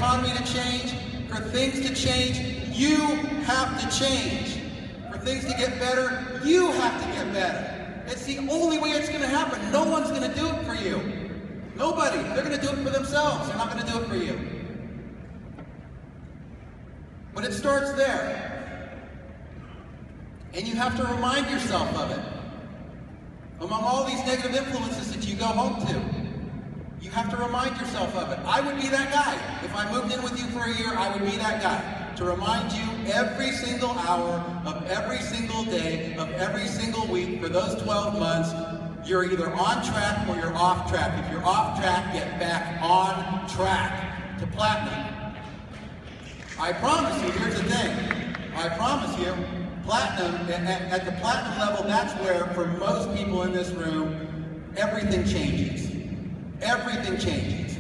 economy to change, for things to change, you have to change. For things to get better, you have to get better. It's the only way it's going to happen. No one's going to do it for you. Nobody. They're going to do it for themselves. They're not going to do it for you. But it starts there. And you have to remind yourself of it. Among all these negative influences that you go home to, you have to remind yourself of it. I would be that guy. If I moved in with you for a year, I would be that guy. To remind you every single hour of every single day of every single week for those 12 months, you're either on track or you're off track. If you're off track, get back on track to platinum. I promise you, here's the thing. I promise you, platinum, at the platinum level, that's where, for most people in this room, everything changes. Everything changes.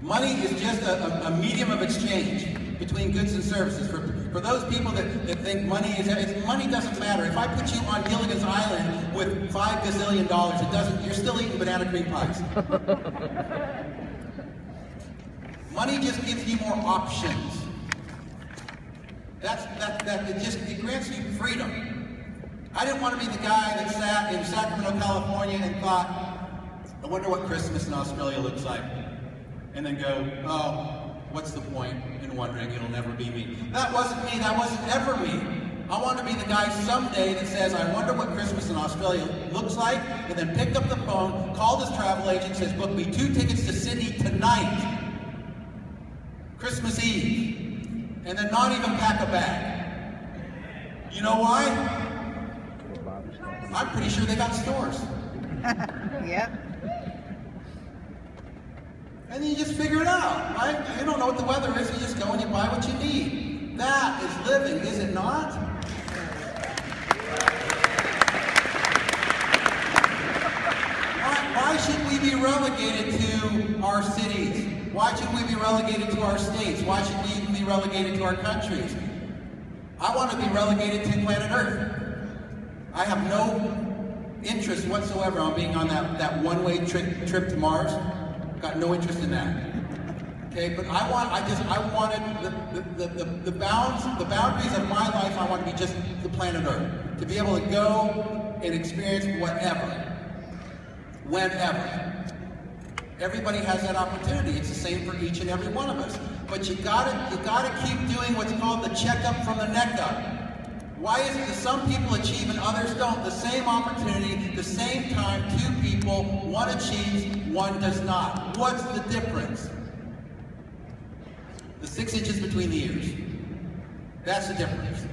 Money is just a medium of exchange between goods and services. For those people that think money doesn't matter. If I put you on Gilligan's Island with $5 gazillion, it doesn't. You're still eating banana cream pies. Money just gives you more options. It grants you freedom. I didn't want to be the guy that sat in Sacramento, California and thought, I wonder what Christmas in Australia looks like. And then go, oh, what's the point in wondering? It'll never be me. That wasn't me. That wasn't ever me. I want to be the guy someday that says, I wonder what Christmas in Australia looks like, and then picked up the phone, called his travel agent, says, book me 2 tickets to Sydney tonight, Christmas Eve, and then not even pack a bag. You know why? I'm pretty sure they got stores. Yep. And then you just figure it out, right? You don't know what the weather is, you just go and you buy what you need. That is living, is it not? Why should we be relegated to our cities? Why should we be relegated to our states? Why should we even be relegated to our countries? I want to be relegated to planet Earth. I have no interest whatsoever on being on that one-way trip to Mars. Got no interest in that. Okay, but I wanted the boundaries of my life. I want to be just the planet Earth, to be able to go and experience whatever, whenever. Everybody has that opportunity. It's the same for each and every one of us. But you gotta keep doing what's called the checkup from the neck up. Why is it that some people achieve and others don't? The same opportunity, the same time, 2 people, one achieves, one does not. What's the difference? The 6 inches between the ears. That's the difference.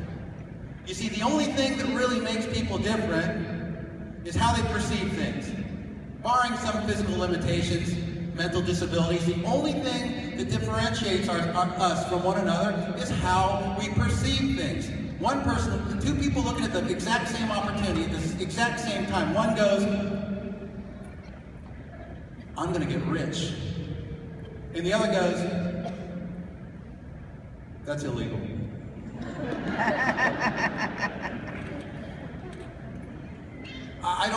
You see, the only thing that really makes people different is how they perceive things. Barring some physical limitations, mental disabilities, the only thing that differentiates us from one another is how we perceive things. One person, 2 people looking at the exact same opportunity at the exact same time. One goes, I'm going to get rich. And the other goes, that's illegal. I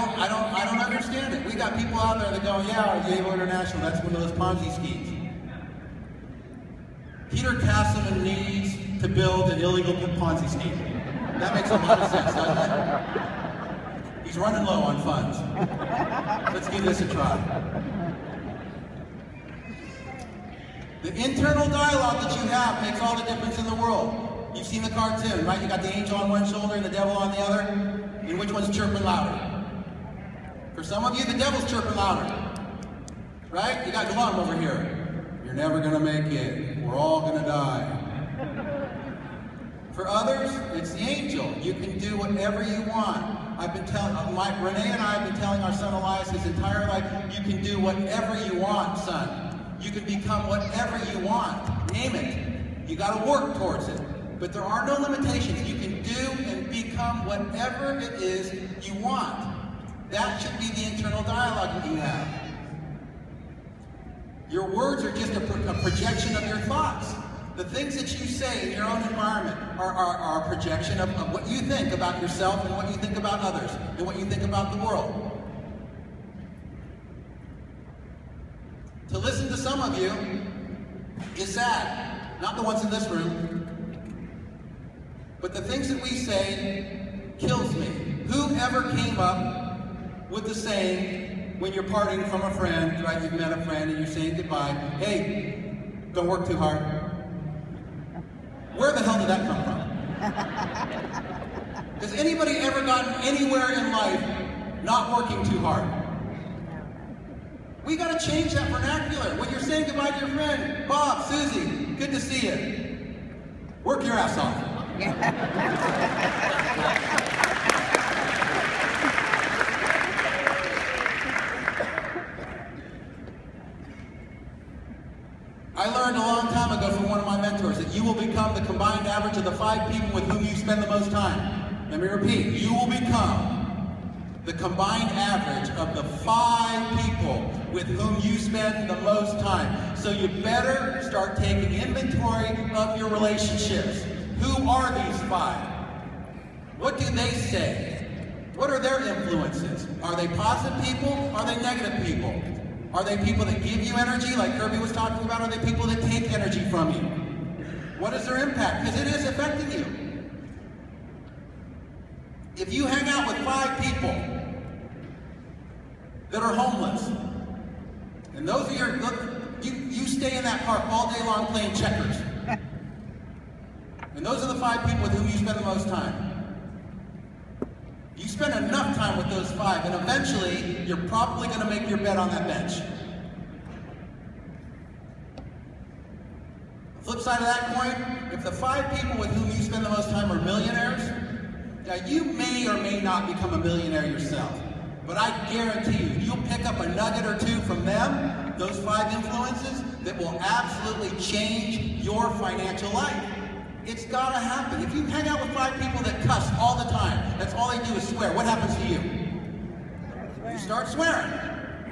don't understand it. We got people out there that go, yeah, Yale International, that's one of those Ponzi schemes. Peter Castleman needs to build an illegal Ponzi scheme. That makes a lot of sense, doesn't it? He's running low on funds. Let's give this a try. The internal dialogue that you have makes all the difference in the world. You've seen the cartoon, right? You got the angel on one shoulder and the devil on the other. And which one's chirping louder? For some of you, the devil's chirping louder. Right? You got Glum over here. You're never going to make it. We're all going to die. For others, it's the angel. You can do whatever you want. I've been telling, Renee and I have been telling our son Elias his entire life, you can do whatever you want, son. You can become whatever you want. Name it. You got to work towards it. But there are no limitations. You can do and become whatever it is you want. That should be the internal dialogue that you have. Your words are just a projection of your thoughts. The things that you say in your own environment are a projection of what you think about yourself and what you think about others and what you think about the world. To listen to some of you, is sad. Not the ones in this room. But the things that we say kills me. Whoever came up with the saying when you're parting from a friend, right? You've met a friend and you're saying goodbye. Hey, don't work too hard. Where the hell did that come from? Has anybody ever gotten anywhere in life not working too hard? We got to change that vernacular. When you're saying goodbye to your friend, Bob, Susie, good to see you. Work your ass off. I learned a long time ago from one of my mentors that you will become the combined average of the 5 people with whom you spend the most time. Let me repeat, you will become the combined average of the 5 people with whom you spend the most time. So you better start taking inventory of your relationships. Who are these 5? What do they say? What are their influences? Are they positive people? Are they negative people? Are they people that give you energy, like Kirby was talking about? Are they people that take energy from you? What is their impact? Because it is affecting you. If you hang out with 5 people that are homeless, and those are your, you stay in that park all day long playing checkers. And those are the 5 people with whom you spend the most time. You spend enough time with those 5, and eventually, you're probably going to make your bed on that bench. Flip side of that coin, if the 5 people with whom you spend the most time are millionaires, now you may or may not become a millionaire yourself, but I guarantee you, you'll pick up a nugget or 2 from them, those 5 influences, that will absolutely change your financial life. It's gotta happen. If you hang out with 5 people that cuss all the time, that's all they do is swear, what happens to you? You start swearing.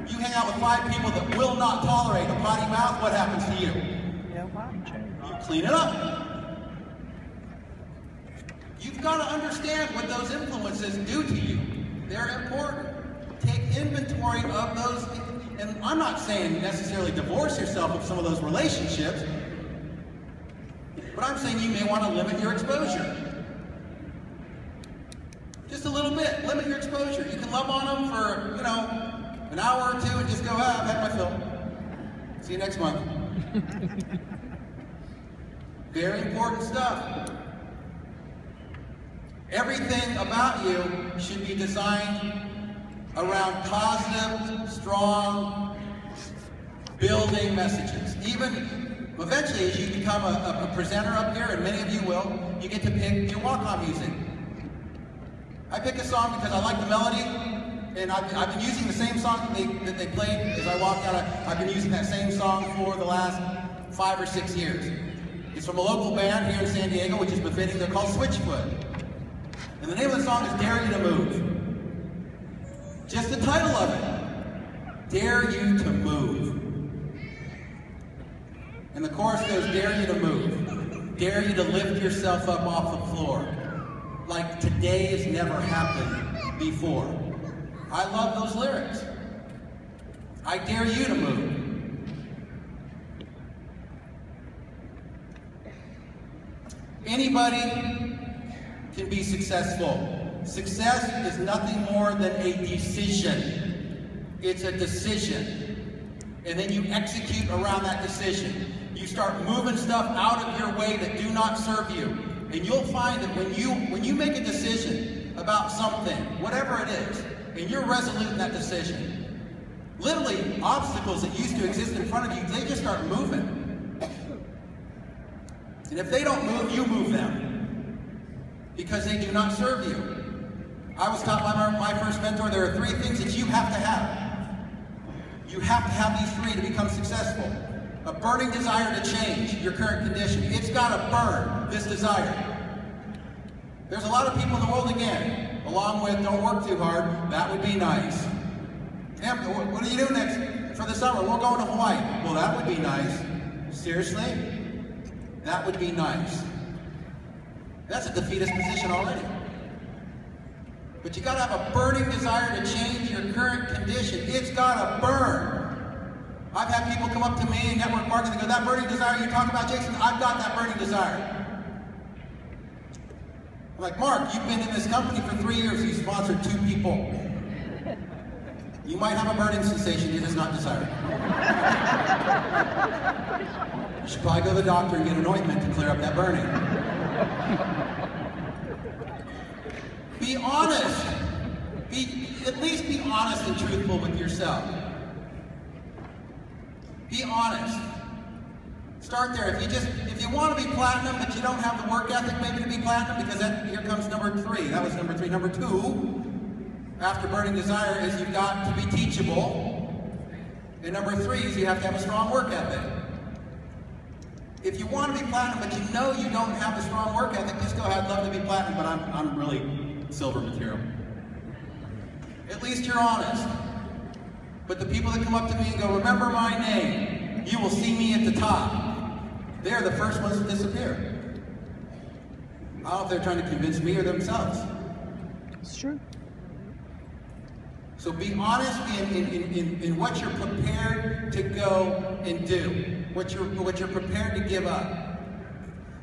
You hang out with 5 people that will not tolerate a potty mouth, what happens to you? You clean it up. You've got to understand what those influences do to you. They're important. Take inventory of those, and I'm not saying necessarily divorce yourself of some of those relationships, but I'm saying you may want to limit your exposure. Just a little bit, limit your exposure. You can love on them for, an hour or 2 and just go, I've had my fill. See you next month. Very important stuff. Everything about you should be designed around positive, strong, building messages. Even eventually, as you become a presenter up here, and many of you will, you get to pick your walk-on music. I pick a song because I like the melody, and I've been using the same song that they played as I walked out. I've been using that same song for the last 5 or 6 years. It's from a local band here in San Diego, which is befitting. They're called Switchfoot. And the name of the song is Dare You to Move. Just the title of it, Dare You to Move. And the chorus goes, dare you to move. Dare you to lift yourself up off the floor. Like today has never happened before. I love those lyrics. I dare you to move. Anybody can be successful. Success is nothing more than a decision. It's a decision. And then you execute around that decision. You start moving stuff out of your way that do not serve you. And you'll find that when you make a decision about something, whatever it is, and you're resolute in that decision, literally obstacles that used to exist in front of you, they just start moving. And if they don't move, you move them. Because they do not serve you. I was taught by my first mentor, there are 3 things that you have to have. You have to have these 3 to become successful. A burning desire to change your current condition. It's got to burn, this desire. There's a lot of people in the world, again, along with don't work too hard, that would be nice. Yeah, what are you doing next for the summer? We're going to Hawaii. Well, that would be nice. Seriously? That would be nice. That's a defeatist position already. But you got to have a burning desire to change your current condition. It's got to burn. I've had people come up to me in network marketing and go, that burning desire you talk about, Jason, I've got that burning desire. I'm like, Mark, you've been in this company for 3 years, you sponsored 2 people. You might have a burning sensation, it is not desired. You should probably go to the doctor and get an ointment to clear up that burning. Be honest. At least be honest and truthful with yourself. Be honest. Start there. If you want to be platinum, but you don't have the work ethic maybe to be platinum, because here comes number 3. That was number 3. Number 2, after burning desire, is you've got to be teachable. And number 3 is you have to have a strong work ethic. If you want to be platinum, but you know you don't have the strong work ethic, just go ahead, love to be platinum, but I'm really silver material. At least you're honest. But the people that come up to me and go, remember my name, you will see me at the top. They're the first ones to disappear. I don't know if they're trying to convince me or themselves. It's true. So be honest in what you're prepared to go and do, what you're prepared to give up.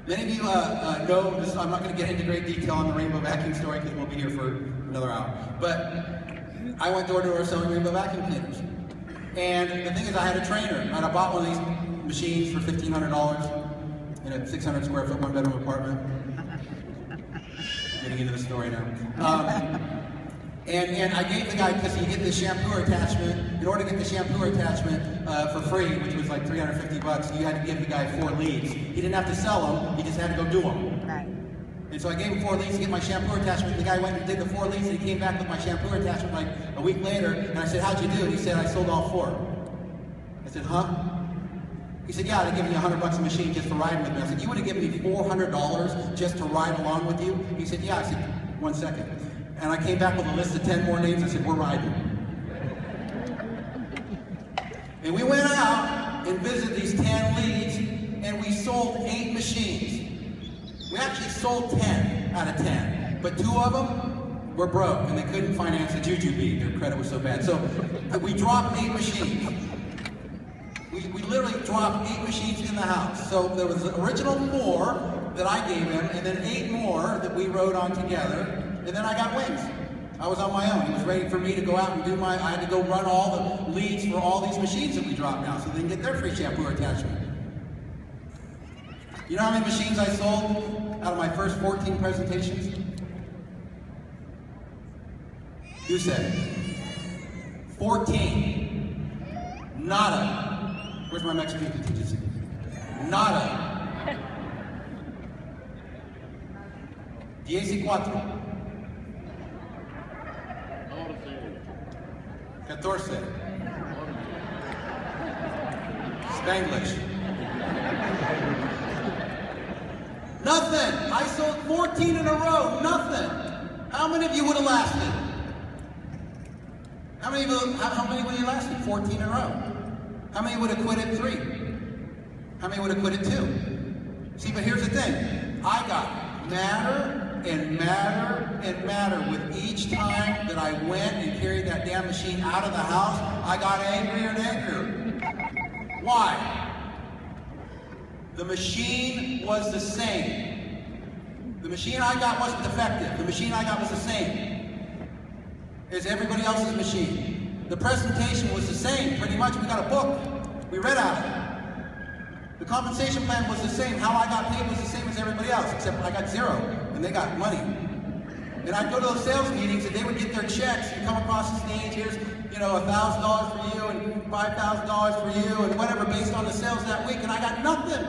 Many of you know this. I'm not going to get into great detail on the rainbow vacuum story because we'll be here for another hour. But I went door to door selling rainbow vacuum cleaners. And the thing is, I had a trainer, and I bought one of these machines for $1,500 in a 600 square foot, 1-bedroom apartment. Getting into the story now. And I gave the guy, because you get the shampoo attachment, in order to get the shampoo attachment for free, which was like $350, you had to give the guy 4 leads. He didn't have to sell them, he just had to go do them. Right. And so I gave him 4 leads to get my shampoo attachment. The guy went and did the 4 leads, and he came back with my shampoo attachment like a week later, and I said, how'd you do? And he said, I sold all 4. I said, huh? He said, yeah, I'd have given you $100 a machine just for riding with me. I said, you would have given me $400 just to ride along with you? He said, yeah. I said, 1 second. And I came back with a list of 10 more names. I said, we're riding. And we went out and visited these 10 leads, and we sold 8 machines. We actually sold 10 out of 10, but 2 of them were broke, and they couldn't finance the Jujube. Their credit was so bad. So we dropped 8 machines. We literally dropped 8 machines in the house. So there was the original 4 that I gave him, and then 8 more that we rode on together. And then I got wings. I was on my own. He was ready for me to go out and do I had to go run all the leads for all these machines that we dropped now so they can get their free shampoo attachment. You know how many machines I sold out of my first 14 presentations? You said 14. Nada. Where's my Mexican contingency? Nada. 14. 14. Spanglish. Nothing. I sold 14 in a row. Nothing. How many of you would have lasted? How many would have lasted 14 in a row? How many would have quit at 3? How many would have quit at 2? See, but here's the thing. I got madder and madder and madder with each time that I went and carried that damn machine out of the house. I got angrier and angrier. Why? The machine was the same. The machine I got wasn't defective. The machine I got was the same as everybody else's machine. The presentation was the same, pretty much. We got a book. We read out of it. The compensation plan was the same. How I got paid was the same as everybody else, except I got 0, and they got money. And I'd go to those sales meetings, and they would get their checks and come across the stage. Here's, $1,000 for you, and $5,000 for you, and whatever, based on the sales that week, and I got nothing.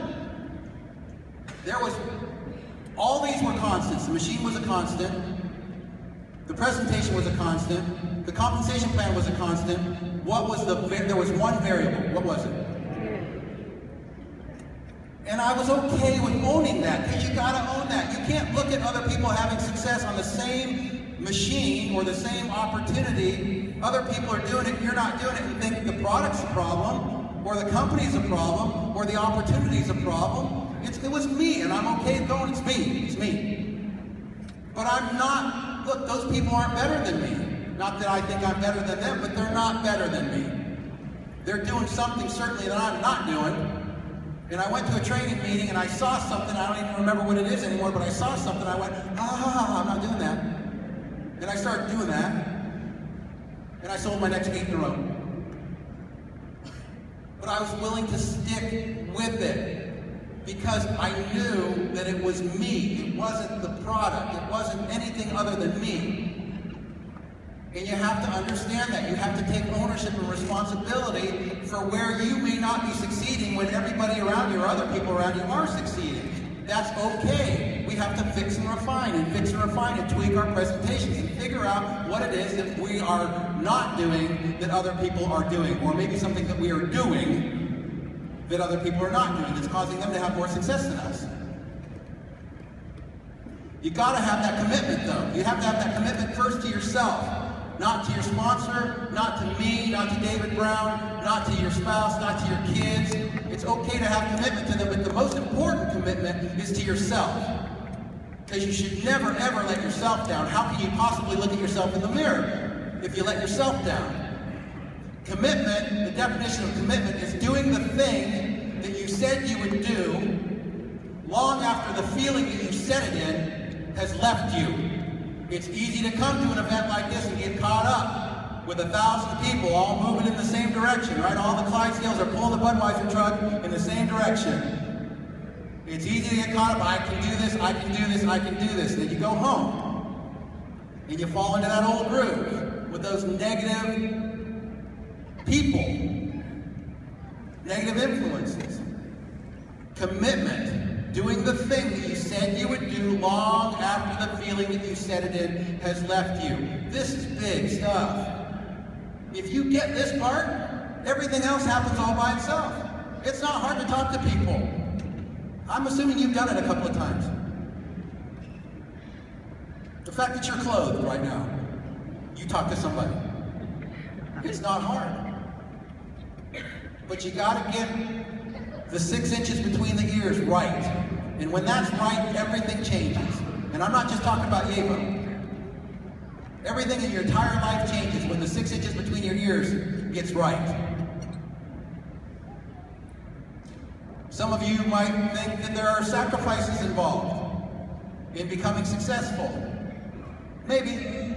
All these were constants. The machine was a constant. The presentation was a constant. The compensation plan was a constant. There was one variable. What was it? And I was okay with owning that, because you gotta own that. You can't look at other people having success on the same machine or the same opportunity. Other people are doing it, you're not doing it, and think the product's a problem, or the company's a problem, or the opportunity's a problem. It was me, and I'm okay going, it's me. But I'm not, look, those people aren't better than me. Not that I think I'm better than them, but they're not better than me. They're doing something certainly that I'm not doing. And I went to a training meeting and I saw something, I don't even remember what it is anymore, but I saw something, I went, I'm not doing that. And I started doing that. And I sold my next 8 in a row. But I was willing to stick with it because I knew that it was me. It wasn't the product. It wasn't anything other than me. And you have to understand that. You have to take ownership and responsibility for where you may not be succeeding when everybody around you or other people around you are succeeding. That's okay. We have to fix and refine and tweak our presentations and figure out what it is that we are not doing that other people are doing, or maybe something that we are doing that other people are not doing that's causing them to have more success than us. You gotta have that commitment though. You have to have that commitment first to yourself, not to your sponsor, not to me, not to David Brown, not to your spouse, not to your kids. It's okay to have commitment to them, but the most important commitment is to yourself. Because you should never, ever let yourself down. How can you possibly look at yourself in the mirror if you let yourself down? Commitment, the definition of commitment is doing the thing that you said you would do long after the feeling that you said it in has left you. It's easy to come to an event like this and get caught up with 1,000 people all moving in the same direction, right? All the Clydesdales are pulling the Budweiser truck in the same direction. It's easy to get caught up, I can do this, I can do this, I can do this. Then you go home and you fall into that old groove with those negative people, negative influences. Commitment, doing the thing that you said you would do long after the feeling that you said it in has left you. This is big stuff. If you get this part, everything else happens all by itself. It's not hard to talk to people. I'm assuming you've done it a couple of times. The fact that you're clothed right now, you talk to somebody. It's not hard. But you gotta get the 6 inches between the ears right. And when that's right, everything changes. And I'm not just talking about Yavo. Everything in your entire life changes when the 6 inches between your ears gets right. Some of you might think that there are sacrifices involved in becoming successful. Maybe.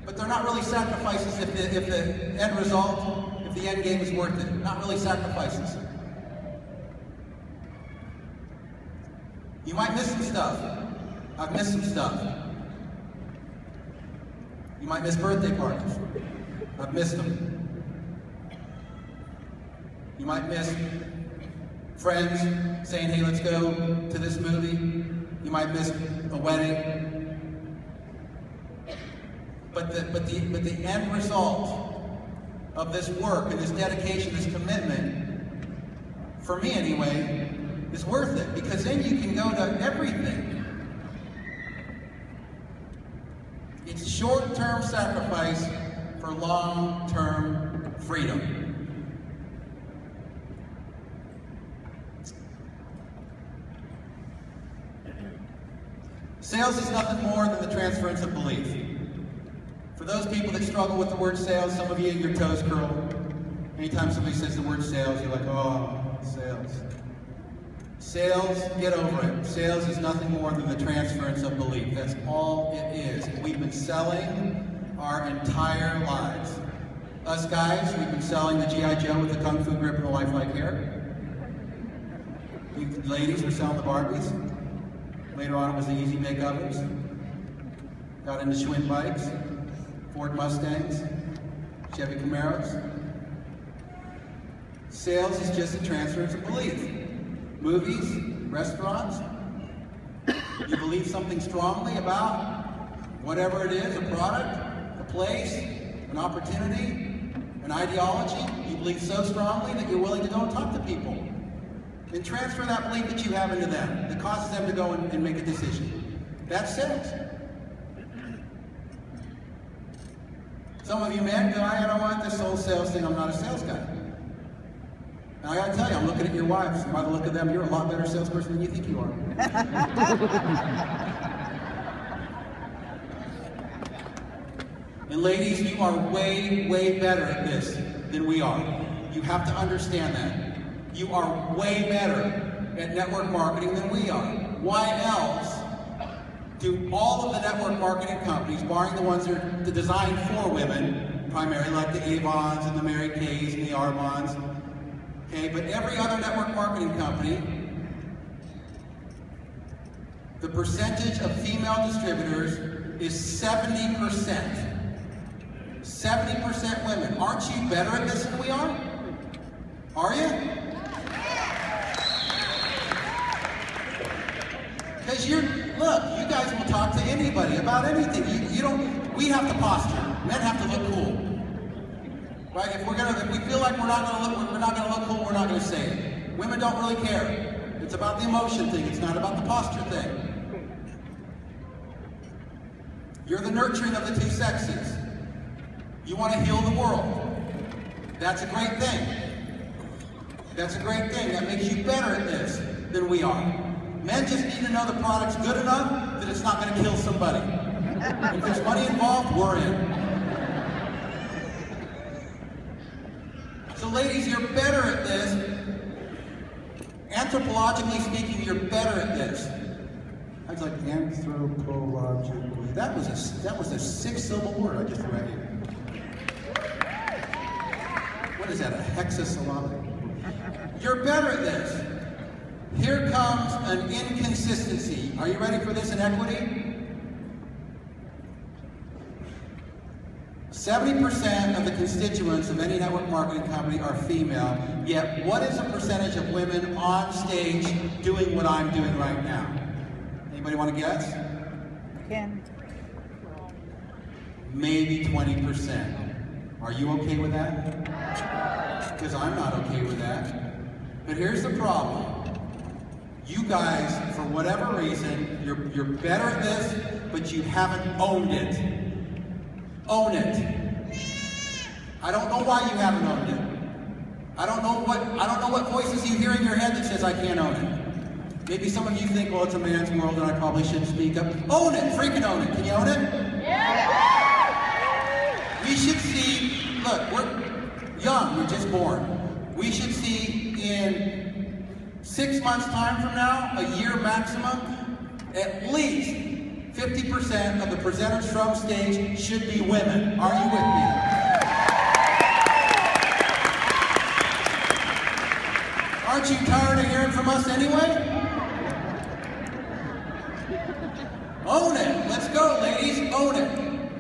But they're not really sacrifices if the end result, if the end game is worth it. Not really sacrifices. You might miss some stuff. I've missed some stuff. You might miss birthday parties. I've missed them. You might miss friends saying, hey, let's go to this movie. You might miss a wedding. But the end result of this work and this dedication, this commitment, for me anyway, is worth it, because then you can go to everything. It's short-term sacrifice for long-term freedom. Sales is nothing more than the transference of belief. For those people that struggle with the word sales, some of you, your toes curl. Anytime somebody says the word sales, you're like, oh, sales. Sales, get over it. Sales is nothing more than the transference of belief. That's all it is. We've been selling our entire lives. Us guys, we've been selling the G.I. Joe with the Kung Fu grip and the lifelike hair. You ladies were selling the Barbies. Later on it was the Easy Make Ovens. Got into Schwinn bikes, Ford Mustangs, Chevy Camaros. Sales is just a transference of belief. Movies, restaurants, you believe something strongly about whatever it is, a product, a place, an opportunity, an ideology. You believe so strongly that you're willing to go and talk to people and transfer that belief that you have into them, that causes them to go and make a decision. That's sales. Some of you men go, I don't want this whole sales thing, I'm not a sales guy. And I gotta tell you, I'm looking at your wives, and by the look of them, you're a lot better salesperson than you think you are. And ladies, you are way, way better at this than we are. You have to understand that. You are way better at network marketing than we are. Why else do all of the network marketing companies, barring the ones that are designed for women, primarily like the Avons and the Mary Kays and the Arbonnes, okay, but every other network marketing company, the percentage of female distributors is 70%. 70% women. Aren't you better at this than we are? Are you? Because look, you guys will talk to anybody about anything. We have to posture. Men have to look cool. Right? If we feel like we're not gonna look cool, we're not gonna say it. Women don't really care. It's about the emotion thing, it's not about the posture thing. You're the nurturing of the two sexes. You want to heal the world. That's a great thing. That's a great thing. That makes you better at this than we are. Men just need to know the product's good enough that it's not going to kill somebody. If there's money involved, we're in. So ladies, you're better at this. Anthropologically speaking, you're better at this. I was like, anthropologically. That was a 6-syllable word I just read here. What is that, a hexasyllable? You're better at this. Here comes an inconsistency. Are you ready for this in equity? 70% of the constituents of any network marketing company are female, yet what is the percentage of women on stage doing what I'm doing right now? Anybody want to guess? 10. Maybe 20%. Are you okay with that? Because I'm not okay with that. But here's the problem. You guys, for whatever reason, you're better at this, but you haven't owned it. Own it. I don't know why you haven't owned it. I don't know what voices you hear in your head that says I can't own it. Maybe some of you think, well, it's a man's world and I probably shouldn't speak up. Own it, freaking own it. Can you own it? Yeah. We should see, look, we're young, we're just born. We should see in 6 months' time from now, a year maximum, at least 50% of the presenters from stage should be women. Are you with me? Aren't you tired of hearing from us anyway? Own it. Let's go, ladies. Own it.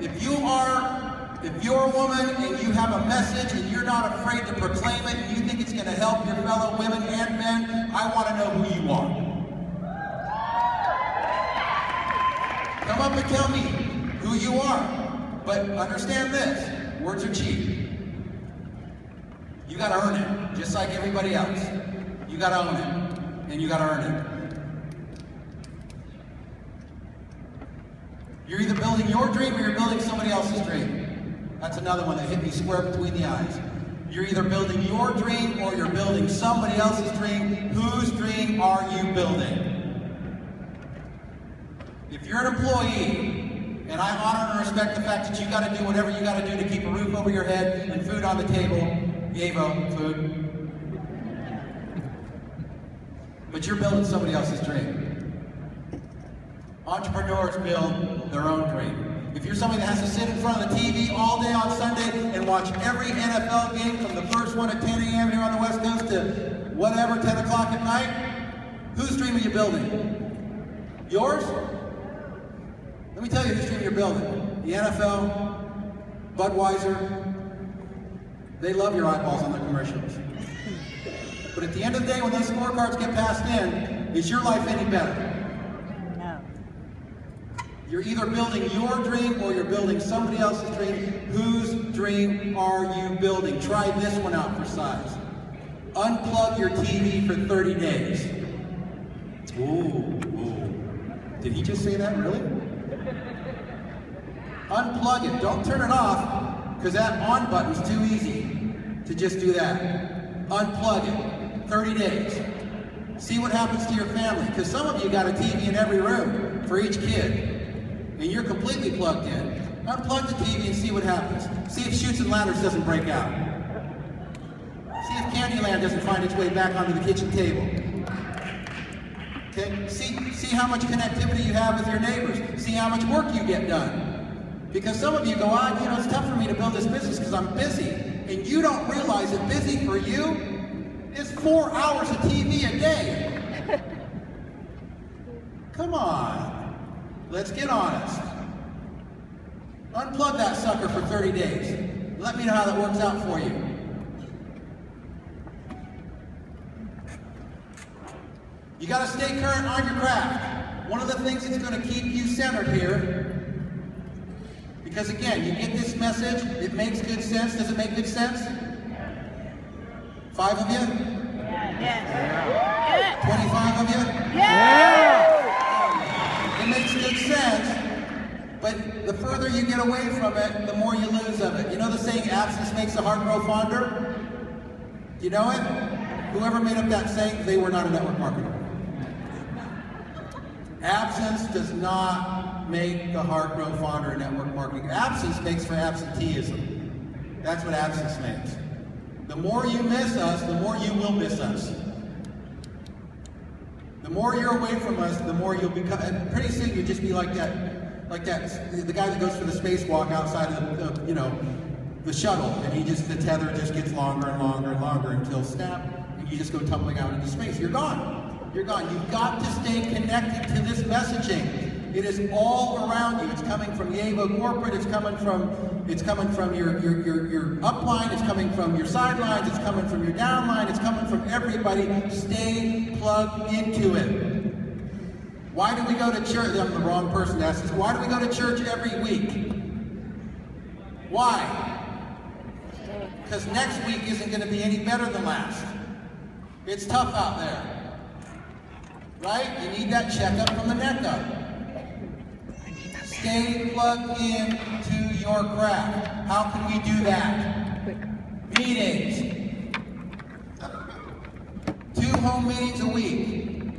If you're a woman and you have a message and you're not afraid to proclaim it and you think it's going to help your fellow women and men, I want to know who you are. Come up and tell me who you are. But understand this, words are cheap. You got to earn it, just like everybody else. You got to own it, and you got to earn it. You're either building your dream or you're building somebody else's dream. That's another one that hit me square between the eyes. You're either building your dream or you're building somebody else's dream. Whose dream are you building? If you're an employee, and I honor and respect the fact that you got to do whatever you got to do to keep a roof over your head and food on the table, Yavo, food. But you're building somebody else's dream. Entrepreneurs build their own dream. If you're somebody that has to sit in front of the TV all day on Sunday and watch every NFL game from the first one at 10 a.m. here on the West Coast to whatever, 10 o'clock at night, whose dream are you building? Yours? Let me tell you whose dream you're building. The NFL, Budweiser, they love your eyeballs on their commercials. But at the end of the day, when those scorecards get passed in, is your life any better? You're either building your dream or you're building somebody else's dream. Whose dream are you building? Try this one out for size. Unplug your TV for 30 days. Ooh. Did he just say that, really? Unplug it. Don't turn it off, because that on button's too easy to just do that. Unplug it. 30 days. See what happens to your family, because some of you got a TV in every room for each kid. And you're completely plugged in. Unplug the TV and see what happens. See if Chutes and Ladders doesn't break out. See Candyland doesn't find its way back onto the kitchen table. Okay? See how much connectivity you have with your neighbors. See how much work you get done. Because some of you go, you know, it's tough for me to build this business because I'm busy. And you don't realize that busy for you is 4 hours of TV a day. Come on. Let's get honest. Unplug that sucker for 30 days. Let me know how that works out for you. You got to stay current on your craft. One of the things that's going to keep you centered here, because again, you get this message, it makes good sense. Does it make good sense? 5 of you? Yes. 25 of you? Yes. It makes good sense, but the further you get away from it, the more you lose of it. You know the saying, absence makes the heart grow fonder? Do you know it? Whoever made up that saying, they were not a network marketer. Absence does not make the heart grow fonder in network marketing. Absence makes for absenteeism. That's what absence makes. The more you miss us, the more you will miss us. The more you're away from us, the more you'll become, and pretty soon you'll just be like that, the guy that goes for the spacewalk outside of you know, the shuttle, and the tether just gets longer and longer and longer until snap, and you just go tumbling out into space. You're gone. You're gone. You've got to stay connected to this messaging. It is all around you. It's coming from R.A.W corporate. It's coming from your upline. It's coming from your sidelines. It's coming from your downline. It's coming from everybody. Stay plugged into it. Why do we go to church? I'm the wrong person to ask this. Why do we go to church every week? Why? Because next week isn't going to be any better than last. It's tough out there. Right? You need that checkup from the neck up. Stay plugged in to your craft. How can we do that? Meetings. 2 home meetings a week.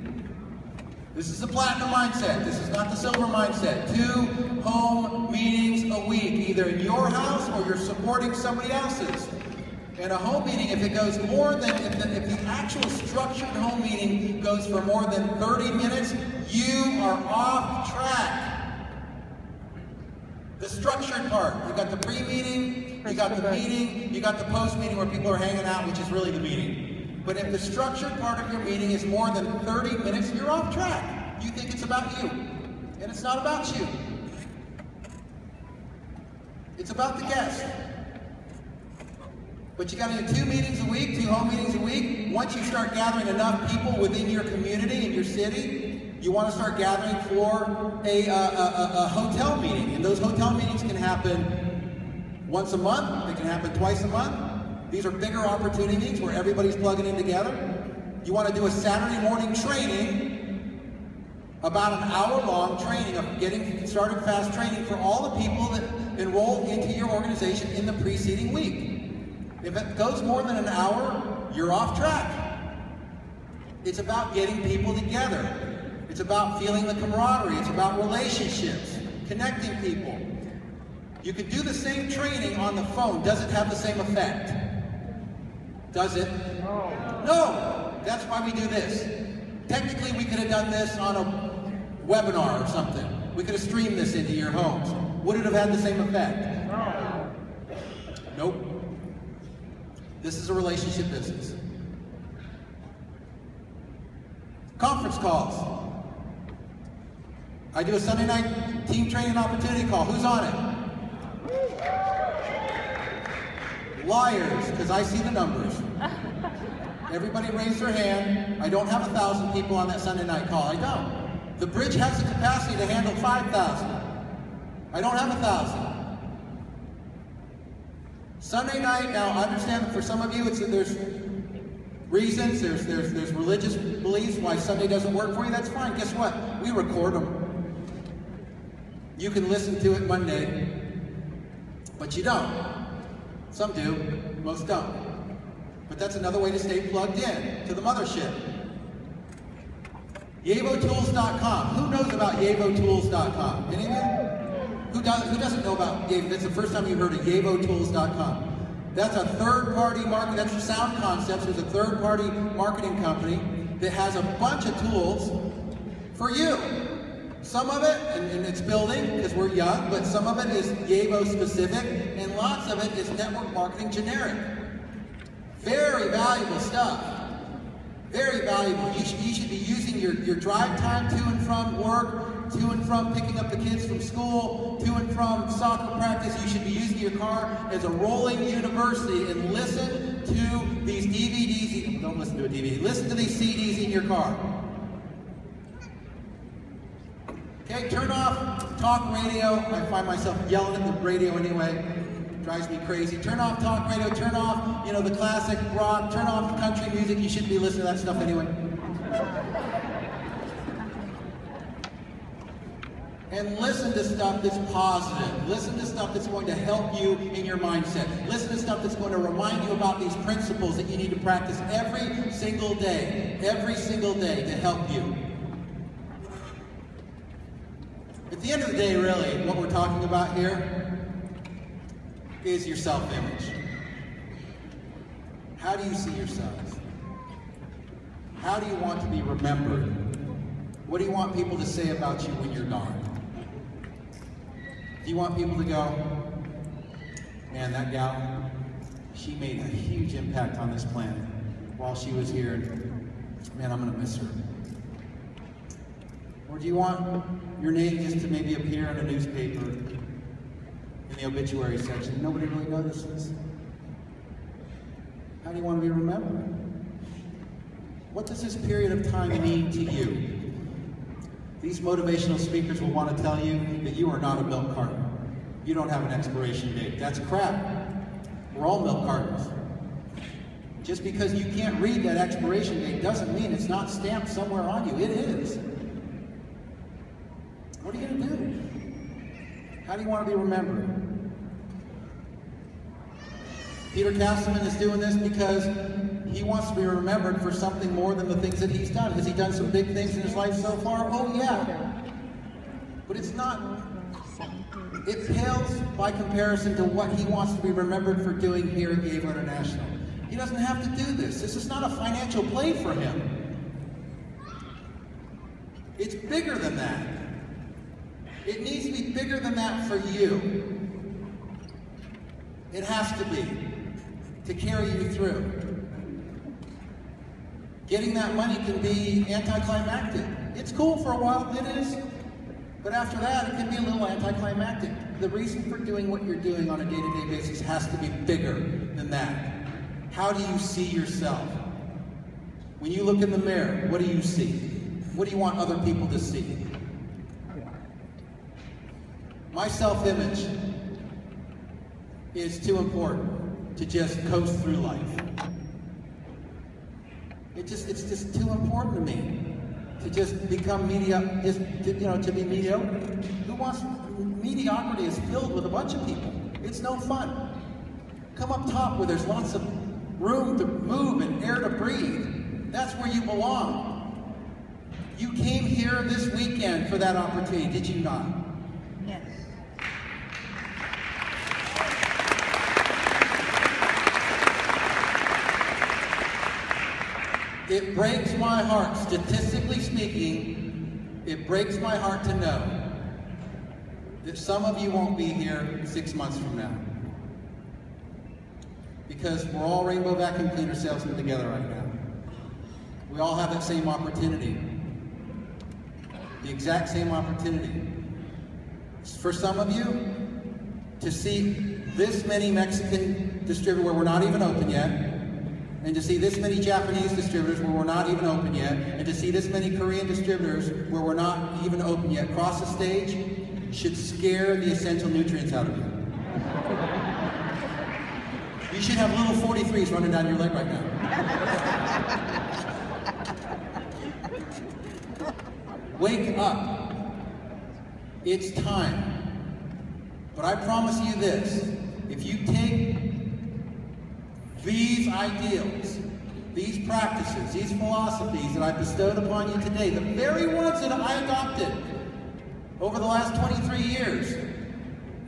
This is the platinum mindset. This is not the silver mindset. 2 home meetings a week, either in your house or you're supporting somebody else's. And a home meeting, if it goes more than, if the actual structured home meeting goes for more than 30 minutes, you are off track. The structured part, you got the pre-meeting, you got the meeting, you got the post-meeting where people are hanging out, which is really the meeting. But if the structured part of your meeting is more than 30 minutes, you're off track. You think it's about you, and it's not about you. It's about the guest. But you got to do 2 meetings a week, 2 home meetings a week. Once you start gathering enough people within your community, in your city, you want to start gathering for a hotel meeting. And those hotel meetings can happen once a month. They can happen twice a month. These are bigger opportunities where everybody's plugging in together. You want to do a Saturday morning training, about an hour-long training of getting started fast training for all the people that enrolled into your organization in the preceding week. If it goes more than an hour, you're off track. It's about getting people together. It's about feeling the camaraderie. It's about relationships, connecting people. You could do the same training on the phone. Does it have the same effect? Does it? No. That's why we do this. Technically, we could have done this on a webinar or something. We could have streamed this into your homes. Would it have had the same effect? Nope. This is a relationship business. Conference calls. I do a Sunday night team training opportunity call. Who's on it? Liars, because I see the numbers. Everybody raise their hand. I don't have 1,000 people on that Sunday night call. I don't. The bridge has the capacity to handle 5,000. I don't have 1,000. Sunday night, now I understand that for some of you there's reasons, there's religious beliefs why Sunday doesn't work for you. That's fine. Guess what? We record them. You can listen to it Monday, but you don't. Some do, most don't. But that's another way to stay plugged in to the mothership. YavoTools.com. Who knows about YavoTools.com? Any of you? Who doesn't know about YAVO? That's the first time you heard of YavoTools.com. That's a third-party market. That's Sound Concepts. It's a third-party marketing company that has a bunch of tools for you. Some of it, and it's building because we're young, but some of it is YAVO specific, and lots of it is network marketing generic. Very valuable stuff. Very valuable. You should be using your drive time to and from work, to and from picking up the kids from school, to and from soccer practice. You should be using your car as a rolling university and listen to these DVDs. Don't listen to a DVD. Listen to these CDs in your car. Okay, turn off talk radio. I find myself yelling at the radio anyway. It drives me crazy. Turn off talk radio. Turn off, the classic rock. Turn off country music. You shouldn't be listening to that stuff anyway. And listen to stuff that's positive. Listen to stuff that's going to help you in your mindset. Listen to stuff that's going to remind you about these principles that you need to practice every single day to help you. At the end of the day, really, what we're talking about here is your self-image. How do you see yourselves? How do you want to be remembered? What do you want people to say about you when you're gone? Do you want people to go, man, that gal, she made a huge impact on this planet while she was here, and man, I'm gonna miss her. Or do you want your name just to maybe appear in a newspaper in the obituary section? Nobody really notices. How do you want to be remembered? What does this period of time mean to you? These motivational speakers will want to tell you that you are not a milk carton. You don't have an expiration date. That's crap. We're all milk cartons. Just because you can't read that expiration date doesn't mean it's not stamped somewhere on you. It is. What are you going to do? How do you want to be remembered? Peter Castleman is doing this because he wants to be remembered for something more than the things that he's done. Has he done some big things in his life so far? Oh yeah. But it's not, it pales by comparison to what he wants to be remembered for doing here at YAVO International. He doesn't have to do this. This is not a financial play for him. It's bigger than that. It needs to be bigger than that for you. It has to be, to carry you through. Getting that money can be anticlimactic. It's cool for a while, it is. But after that, it can be a little anticlimactic. The reason for doing what you're doing on a day-to-day basis has to be bigger than that. How do you see yourself? When you look in the mirror, what do you see? What do you want other people to see? My self-image is too important to just coast through life. It's just too important to me to just become mediocre, to be mediocre. Who wants, mediocrity is filled with a bunch of people. It's no fun. Come up top where there's lots of room to move and air to breathe. That's where you belong. You came here this weekend for that opportunity, did you not? Yes. It breaks my heart, statistically speaking, it breaks my heart to know that some of you won't be here 6 months from now. Because we're all rainbow vacuum cleaner salesmen together right now. We all have that same opportunity. The exact same opportunity. For some of you, to see this many Mexican distributors where we're not even open yet, and to see this many Japanese distributors where we're not even open yet, and to see this many Korean distributors where we're not even open yet, cross the stage, should scare the essential nutrients out of you. You should have little 43s running down your leg right now. Wake up. It's time. But I promise you this, if you take these ideals, these practices, these philosophies that I bestowed upon you today, the very ones that I adopted over the last 23 years,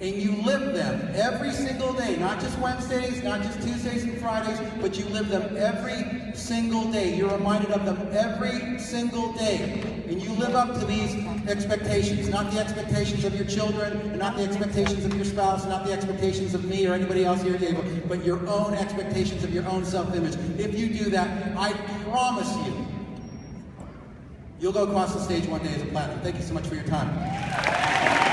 and you live them every single day, not just Wednesdays, not just Tuesdays and Fridays, but you live them every single day. You're reminded of them every single day. And you live up to these expectations, not the expectations of your children, and not the expectations of your spouse, and not the expectations of me or anybody else here at the table, but your own expectations of your own self-image. If you do that, I promise you, you'll go across the stage one day as a platinum. Thank you so much for your time.